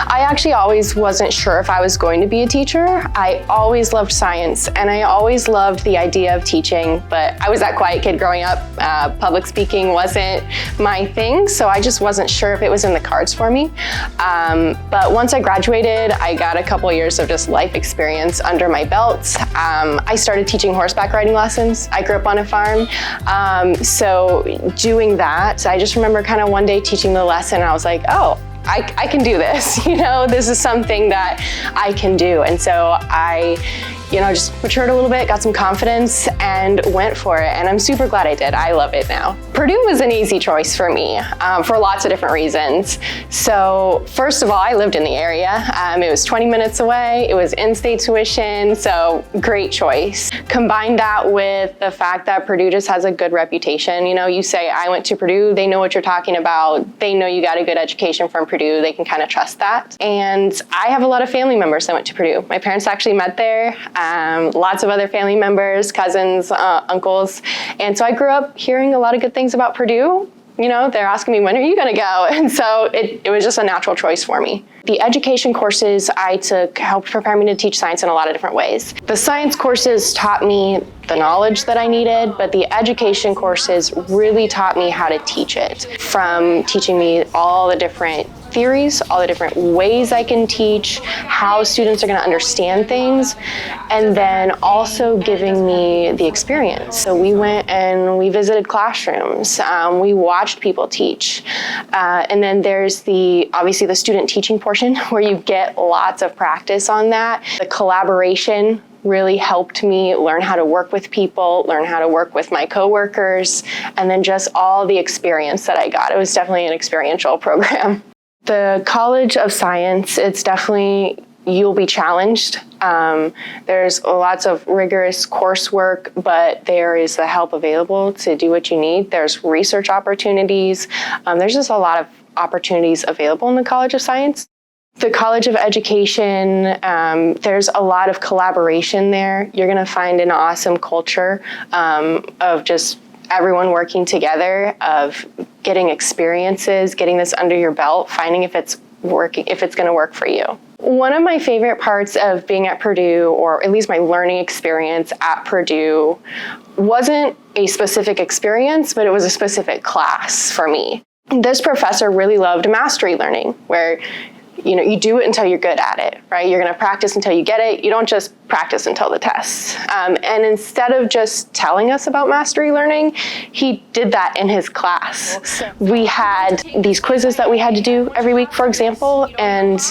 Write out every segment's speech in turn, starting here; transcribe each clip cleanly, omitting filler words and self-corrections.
I actually always wasn't sure if I was going to be a teacher. I always loved science, and I always loved the idea of teaching, but I was that quiet kid growing up. Public speaking wasn't my thing, so I just wasn't sure if it was in the cards for me. But once I graduated, I got a couple years of just life experience under my belt. I started teaching horseback riding lessons. I grew up on a farm, so doing that, I just remember kind of one day teaching the lesson, and I was like, oh, I can do this, this is something that I can do. And so I, just matured a little bit, got some confidence, and went for it. And I'm super glad I did. I love it now. Purdue was an easy choice for me for lots of different reasons. So first of all, I lived in the area. It was 20 minutes away. It was in-state tuition, so great choice. Combine that with the fact that Purdue just has a good reputation. You say, I went to Purdue, they know what you're talking about. They know you got a good education from Purdue. They can kind of trust that. And I have a lot of family members that went to Purdue. My parents actually met there. Lots of other family members, cousins, uncles. And so I grew up hearing a lot of good things about Purdue. They're asking me, when are you going to go? And so it was just a natural choice for me. The education courses I took helped prepare me to teach science in a lot of different ways. The science courses taught me the knowledge that I needed, but the education courses really taught me how to teach it. From teaching me all the different theories, all the different ways I can teach, how students are going to understand things, and then also giving me the experience. So we went and we visited classrooms, we watched people teach, and then there's obviously the student teaching portion where you get lots of practice on that. The collaboration really helped me learn how to work with people, learn how to work with my coworkers, and then just all the experience that I got. It was definitely an experiential program. The College of Science, it's definitely, you'll be challenged. There's lots of rigorous coursework, but there is the help available to do what you need. There's research opportunities. There's just a lot of opportunities available in the College of Science. The College of Education, there's a lot of collaboration there. You're going to find an awesome culture of just everyone working together, of getting experiences, getting this under your belt, finding if it's working, if it's going to work for you. One of my favorite parts of being at Purdue, or at least my learning experience at Purdue, wasn't a specific experience, but it was a specific class for me. This professor really loved mastery learning, where you do it until you're good at it, right? You're going to practice until you get it. You don't just practice until the tests. And instead of just telling us about mastery learning, he did that in his class. We had these quizzes that we had to do every week, for example, and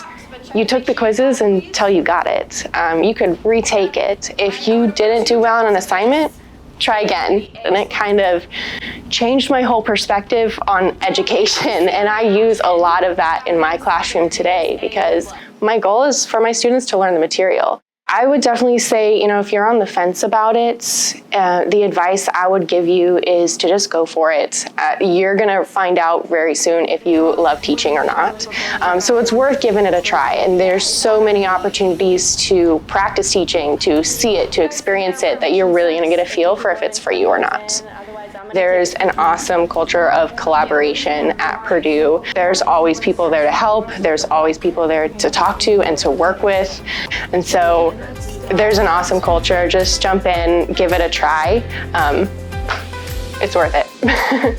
you took the quizzes until you got it. You could retake it. If you didn't do well on an assignment, try again. And it kind of changed my whole perspective on education. And I use a lot of that in my classroom today because my goal is for my students to learn the material. I would definitely say, if you're on the fence about it, the advice I would give you is to just go for it. You're going to find out very soon if you love teaching or not. So it's worth giving it a try. And there's so many opportunities to practice teaching, to see it, to experience it, that you're really going to get a feel for if it's for you or not. There's an awesome culture of collaboration at Purdue. There's always people there to help. There's always people there to talk to and to work with. And so there's an awesome culture. Just jump in, give it a try. It's worth it.